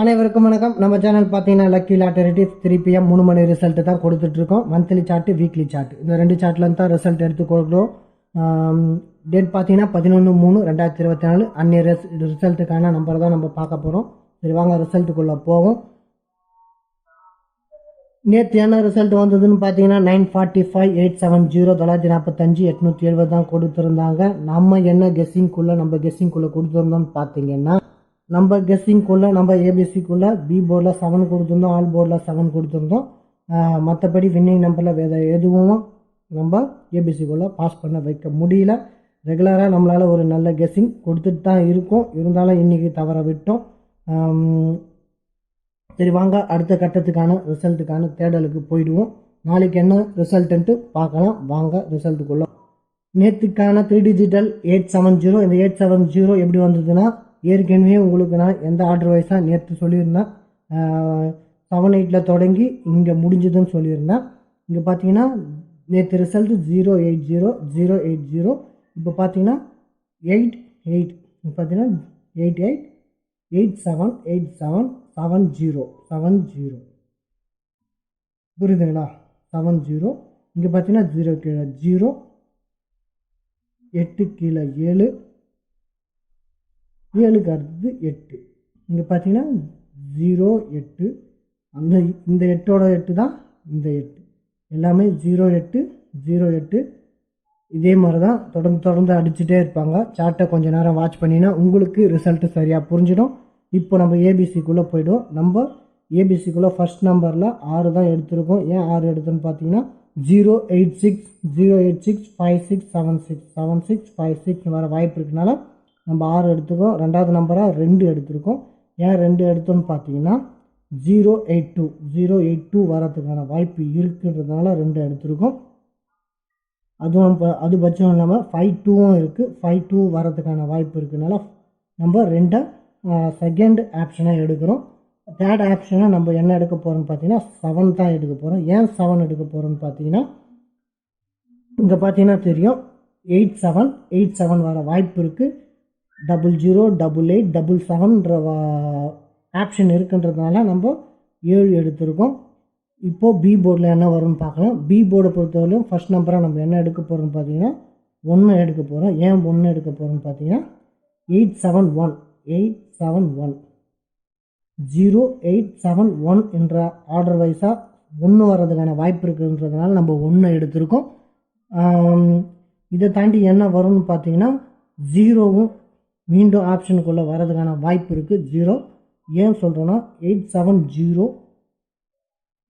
அனைவருக்கும் வணக்கம். நம்ம சேனல் பார்த்தீங்கன்னா லக்கி லாட்டரி 3 PM 3 மணி ரிசல்ட் தான் கொடுத்துட்ருக்கோம். மந்த்லி சார்ட்டு, வீக்லி சார்ட், இந்த 2 சார்ட்லேருந்து தான் ரிசல்ட் எடுத்து கொடுக்குறோம். டேட் பார்த்தீங்கன்னா 11/3/2024 அன்னைய ரிசல்ட்டுக்கான நம்பர் தான் நம்ம பார்க்க போகிறோம். சரி வாங்க ரிசல்ட்டுக்குள்ளே போவோம். நேற்று என்ன ரிசல்ட் வந்ததுன்னு பார்த்தீங்கன்னா 945 870 945 870 தான் கொடுத்துருந்தாங்க. நம்ம என்ன கெஸ்ஸிங்குள்ளே கொடுத்துருந்தோம்னு பார்த்தீங்கன்னா நம்ம கெஸ்ஸிங்குள்ளே நம்ம ஏபிசிக்குள்ளே பி போர்டில் 7 கொடுத்துருந்தோம், ஆல் போர்டில் 7 கொடுத்துருந்தோம். மற்றபடி வின்னிங் நம்பரில் வேறு எதுவும் நம்ம ஏபிசிக்குள்ளே பாஸ் பண்ண வைக்க முடியல. ரெகுலராக நம்மளால் ஒரு நல்ல கெஸ்ஸிங் கொடுத்துட்டு தான் இருக்கும், இருந்தாலும் இன்றைக்கி தவற விட்டோம். சரி வாங்க அடுத்த கட்டத்துக்கான ரிசல்ட்டுக்கான தேடலுக்கு போயிடுவோம். நாளைக்கு என்ன ரிசல்ட்டுன்ட்டு பார்க்கலாம். வாங்க ரிசல்ட்டுக்குள்ளே. நேற்றுக்கான 3 டிஜிட்டல் 870. இந்த 870 எப்படி வந்ததுன்னா ஏற்கனவே உங்களுக்கு நான் எந்த ஆர்டர் வைஸாக நேற்று சொல்லியிருந்தேன். 7-8 தொடங்கி இங்கே முடிஞ்சதுன்னு சொல்லியிருந்தேன். இங்கே பார்த்தீங்கன்னா நேற்று ரிசல்ட்டு 080 080. இப்போ பார்த்தீங்கன்னா 88 பார்த்தீங்கன்னா 88 87 87 70 70 புரியுதுங்களா? 70. இங்கே பார்த்தீங்கன்னா 0 கீழே 0, 8 கீழே 7, 7க்கு அடுத்தது 8. இங்கே பார்த்தீங்கன்னா 0 8. இந்த 8ஓட 8 தான் இந்த 8. எல்லாமே 0 8 0 8. இதே மாதிரி தான் தொடர்ந்து அடிச்சுட்டே இருப்பாங்க. சார்ட்டை கொஞ்சம் நேரம் வாட்ச் பண்ணினா உங்களுக்கு ரிசல்ட்டு சரியாக புரிஞ்சிடும். இப்போ நம்ம ஏபிசிக்குள்ளே போய்டும். நம்ம ஏபிசிக்குள்ளே ஃபர்ஸ்ட் நம்பரில் 6 தான் எடுத்திருக்கோம். ஏன் 6 எடுத்தோன்னு பார்த்தீங்கன்னா 086 086 56 76 76 56 வர வாய்ப்பு இருக்குனால நம்ம 6 எடுத்துக்கோம். ரெண்டாவது நம்பராக 2 எடுத்திருக்கோம். ஏன் 2 எடுத்தோன்னு பார்த்தீங்கன்னா 082 082 வரதுக்கான வாய்ப்பு இருக்குன்றதுனால 2 எடுத்திருக்கோம். அதுவும் அது பட்சம் இல்லாமல் 52 இருக்குது. 52 வரதுக்கான வாய்ப்பு இருக்குனால நம்ம 2 செகண்ட் ஆப்ஷனாக எடுக்கிறோம். தேர்ட் ஆப்ஷனாக நம்ம என்ன எடுக்க போகிறோம்னு பார்த்தீங்கன்னா 7 தான் எடுக்க போகிறோம். ஏன் 7 எடுக்க போகிறோம்னு பார்த்தீங்கன்னா இங்கே பார்த்தீங்கன்னா தெரியும் 87 87 வர வாய்ப்பு இருக்குது. 00 88 77ன்ற ஆப்ஷன் இருக்குன்றதுனால நம்ம 7 எடுத்திருக்கோம். இப்போது பி போர்டில் என்ன வரும்னு பார்க்கலாம். பி போர்டை பொறுத்தவரையும் ஃபஸ்ட் நம்பராக நம்ம என்ன எடுக்க போகிறோம்னு பார்த்தீங்கன்னா 1 எடுக்க போகிறோம். ஏன் 1 எடுக்க போகிறோம்னு பார்த்தீங்கன்னா 871 871 0871 என்ற ஆர்டர் வைஸாக 1 வர்றதுக்கான வாய்ப்பு இருக்குன்றதுனால நம்ம 1 எடுத்திருக்கோம். இதை தாண்டி என்ன வரும்னு பார்த்தீங்கன்னா 0வும் மீண்டும் ஆப்ஷனுக்குள்ளே வரதுக்கான வாய்ப்பு இருக்குது. 0 ஏன் சொல்கிறோன்னா 870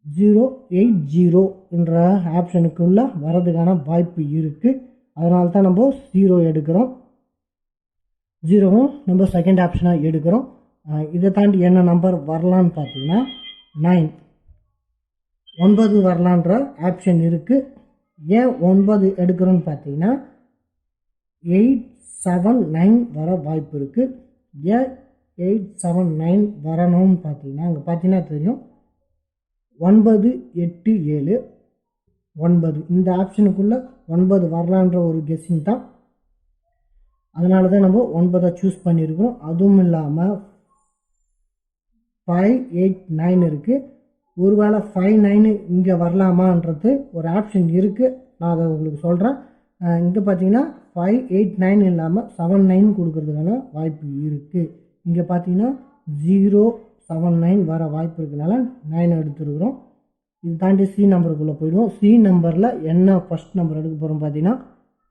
080 என்ற ஆப்ஷனுக்குள்ளே வரதுக்கான வாய்ப்பு இருக்குது. அதனால தான் நம்ம 0 எடுக்கிறோம். 0வும் நம்ம செகண்ட் ஆப்ஷனாக எடுக்கிறோம். இதை தாண்டி என்ன நம்பர் வரலான்னு பார்த்தீங்கன்னா 9 வரலான்ற ஆப்ஷன் இருக்குது. ஏன் 9 எடுக்கிறோன்னு பார்த்தீங்கன்னா 879 வர வாய்ப்பு இருக்குது. ஏன் 879 வரணும்னு பார்த்தீங்கன்னா அங்கே பார்த்தீங்கன்னா தெரியும் 9 8 7 9 இந்த ஆப்ஷனுக்குள்ளே 9 வரலான்ற ஒரு கெஸ்ஸிங் தான். அதனால தான் நம்ம 9 சூஸ் பண்ணியிருக்கிறோம். அதுவும் இல்லாமல் 589 இருக்குது. ஒருவேளை 59 இங்கே வரலாமான்றது ஒரு ஆப்ஷன் இருக்குது. நான் அதை உங்களுக்கு சொல்கிறேன். இங்கே பார்த்தீங்கன்னா 589 இல்லாமல் 79 கொடுக்கறதுக்கான வாய்ப்பு இருக்குது. இங்கே பார்த்தீங்கன்னா 079 வர வாய்ப்பு இருக்கிறதுனால 9 எடுத்துருக்குறோம். இது தாண்டி சி நம்பருக்குள்ளே போயிடுவோம். சி நம்பரில் என்ன ஃபஸ்ட் நம்பர் எடுக்க போகிறோம் பார்த்தீங்கன்னா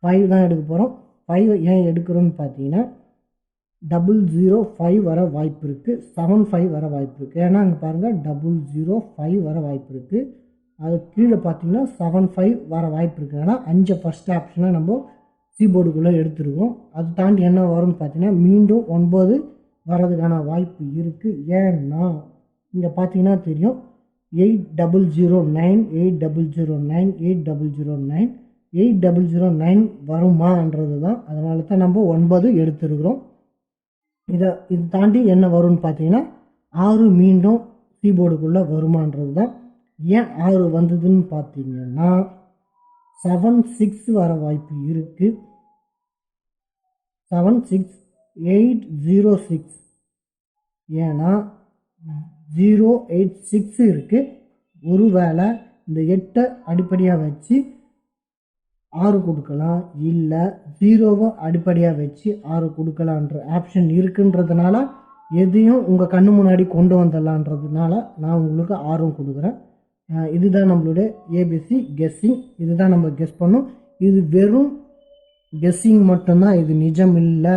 5 தான் எடுக்க போகிறோம். 5 ஏன் எடுக்கிறோன்னு பார்த்தீங்கன்னா 005 வர வாய்ப்பு இருக்குது. 75 வர வாய்ப்பு இருக்குது. ஏன்னா அங்கே பாருங்கள் 005 வர வாய்ப்பு இருக்குது. அது கீழே பார்த்தீங்கன்னா 75 வர வாய்ப்பு இருக்குதுன்னா 5 ஃபஸ்ட் ஆப்ஷனாக நம்ம சி போர்டுக்குள்ளே எடுத்துருக்கோம். அது தாண்டி என்ன வரும்னு பார்த்தீங்கன்னா மீண்டும் 9 வரதுக்கான வாய்ப்பு இருக்குது. ஏன்னா இங்கே பார்த்தீங்கன்னா தெரியும் 8009 8009 8009 8009 வருமான்றது தான். அதனால தான் நம்ம 9 எடுத்துருக்குறோம். இது தாண்டி என்ன வரும்னு பார்த்தீங்கன்னா 6 மீண்டும் சி போர்டுக்குள்ளே வருமானது தான். ஏன் 6 வந்ததுன்னு பார்த்தீங்கன்னா 76 வர வாய்ப்பு இருக்குது. 76806 ஏன்னா 086 இருக்குது. ஒருவேளை இந்த 8 அடிப்படையாக வச்சு 6 கொடுக்கலாம், இல்லை 0வை அடிப்படையாக வச்சு 6 கொடுக்கலான்ற ஆப்ஷன் இருக்குன்றதுனால எதையும் உங்கள் கண்ணு முன்னாடி கொண்டு வந்துடலான்றதுனால நான் உங்களுக்கு 6 கொடுக்குறேன். இதுதான் நம்மளுடைய ஏபிசி கெஸ்ஸிங். இதுதான் நம்ம கெஸ் பண்ணோம். இது வெறும் கெஸ்ஸிங் மட்டும்தான், இது நிஜம் இல்லை.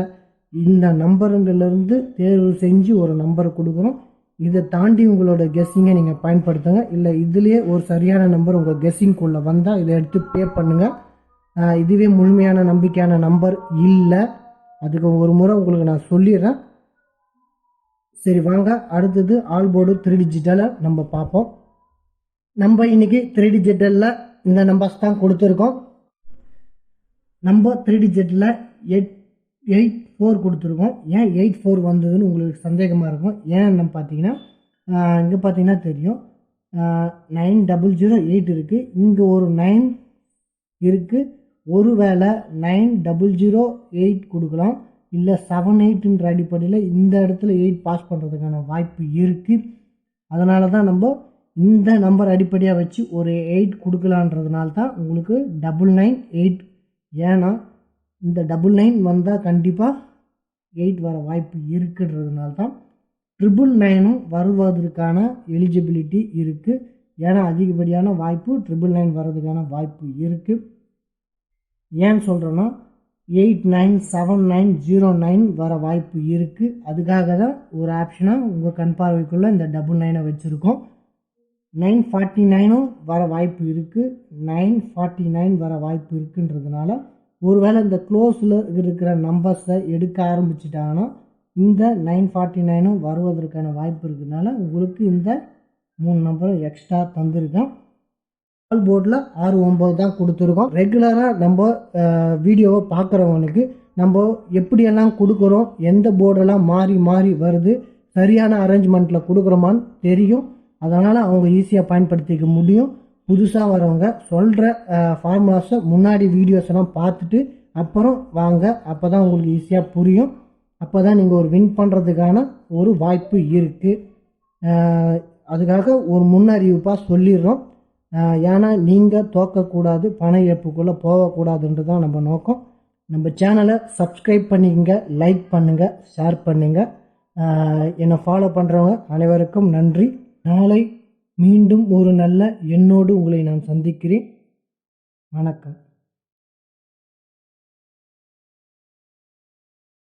இந்த நம்பருங்கள்லேருந்து தேர்வு செஞ்சு ஒரு நம்பரை கொடுக்குறோம். இதை தாண்டி உங்களோட கெஸ்ஸிங்கை நீங்கள் பயன்படுத்துங்க. இல்லை இதுலேயே ஒரு சரியான நம்பர் உங்கள் கெஸ்ஸிங்குள்ளே வந்தால் இதை எடுத்து பே பண்ணுங்கள். இதுவே முழுமையான நம்பிக்கையான நம்பர் இல்லை. அதுக்கு ஒரு முறை உங்களுக்கு நான் சொல்லிடுறேன். சரி வாங்க, அடுத்தது ஆல் போர்டு 3 டிஜிட்டலை நம்ம பார்ப்போம். நம்ம இன்னைக்கு 3 டிஜிட்டலில் இந்த நம்பர்ஸ் தான் கொடுத்துருக்கோம். நம்ம 3 டிஜிட்டில் 84 கொடுத்துருக்கோம். ஏன் 84 வந்ததுன்னு உங்களுக்கு சந்தேகமாக இருக்கும். ஏன்னு பார்த்தீங்கன்னா இங்கே பார்த்தீங்கன்னா தெரியும் 9008 இருக்குது, இங்கே ஒரு 9 இருக்குது. ஒருவேளை 9008 கொடுக்கலாம், இல்லை 78ன்ற அடிப்படையில் இந்த இடத்துல 8 பாஸ் பண்ணுறதுக்கான வாய்ப்பு இருக்குது. அதனால தான் நம்ம இந்த நம்பர் அடிப்படையாக வச்சு ஒரு 8 கொடுக்கலான்றதுனால தான் உங்களுக்கு 998. ஏன்னா இந்த 99 வந்தால் கண்டிப்பாக 8 வர வாய்ப்பு இருக்குன்றதுனால தான் 999 வருவதற்கான எலிஜிபிலிட்டி இருக்குது. ஏன்னா அதிகப்படியான வாய்ப்பு 999 வர்றதுக்கான வாய்ப்பு இருக்குது. ஏன்னு சொல்கிறேன்னா 897909 வர வாய்ப்பு இருக்குது. அதுக்காக தான் ஒரு ஆப்ஷனாக உங்கள் கண் பார்வைக்குள்ளே இந்த 99 வச்சுருக்கோம். 949 வர வாய்ப்பு இருக்குது. 949 வர வாய்ப்பு இருக்குன்றதுனால ஒருவேளை இந்த க்ளோஸில் இருக்கிற நம்பர்ஸை எடுக்க ஆரம்பிச்சிட்டாங்கன்னா இந்த 949 வருவதற்கான வாய்ப்பு இருக்கிறதுனால உங்களுக்கு இந்த 3 நம்பரை எக்ஸ்ட்ரா தந்திருக்கேன். ஆல் போர்டில் 6-9 தான் கொடுத்துருக்கோம். ரெகுலராக நம்ம வீடியோவை பார்க்குறவங்களுக்கு நம்ம எப்படியெல்லாம் கொடுக்குறோம், எந்த போர்டெல்லாம் மாறி மாறி வருது, சரியான அரேஞ்ச்மெண்ட்டில் கொடுக்குறோமான்னு தெரியும். அதனால் அவங்க ஈஸியாக பயன்படுத்திக்க முடியும். புதுசாக வரவங்க சொல்கிற ஃபார்முலாஸை முன்னாடி வீடியோஸ் எல்லாம் பார்த்துட்டு அப்புறம் வாங்க. அப்போ தான் உங்களுக்கு ஈஸியாக புரியும். அப்போ தான் நீங்கள் ஒரு வின் பண்ணுறதுக்கான ஒரு வாய்ப்பு இருக்குது. அதுக்காக ஒரு முன்னறிவிப்பாக சொல்லிடுறோம். ஏன்னா நீங்கள் தோக்கக்கூடாது, பண இழப்புக்குள்ளே போகக்கூடாதுன்றது தான் நம்ம நோக்கம். நம்ம சேனலை சப்ஸ்கிரைப் பண்ணிக்கங்க, லைக் பண்ணுங்கள், ஷேர் பண்ணுங்கள். என்னை ஃபாலோ பண்ணுறவங்க அனைவருக்கும் நன்றி. நாளை மீண்டும் ஒரு நல்ல எண்ணோடு உங்களை நான் சந்திக்கிறேன். வணக்கம்.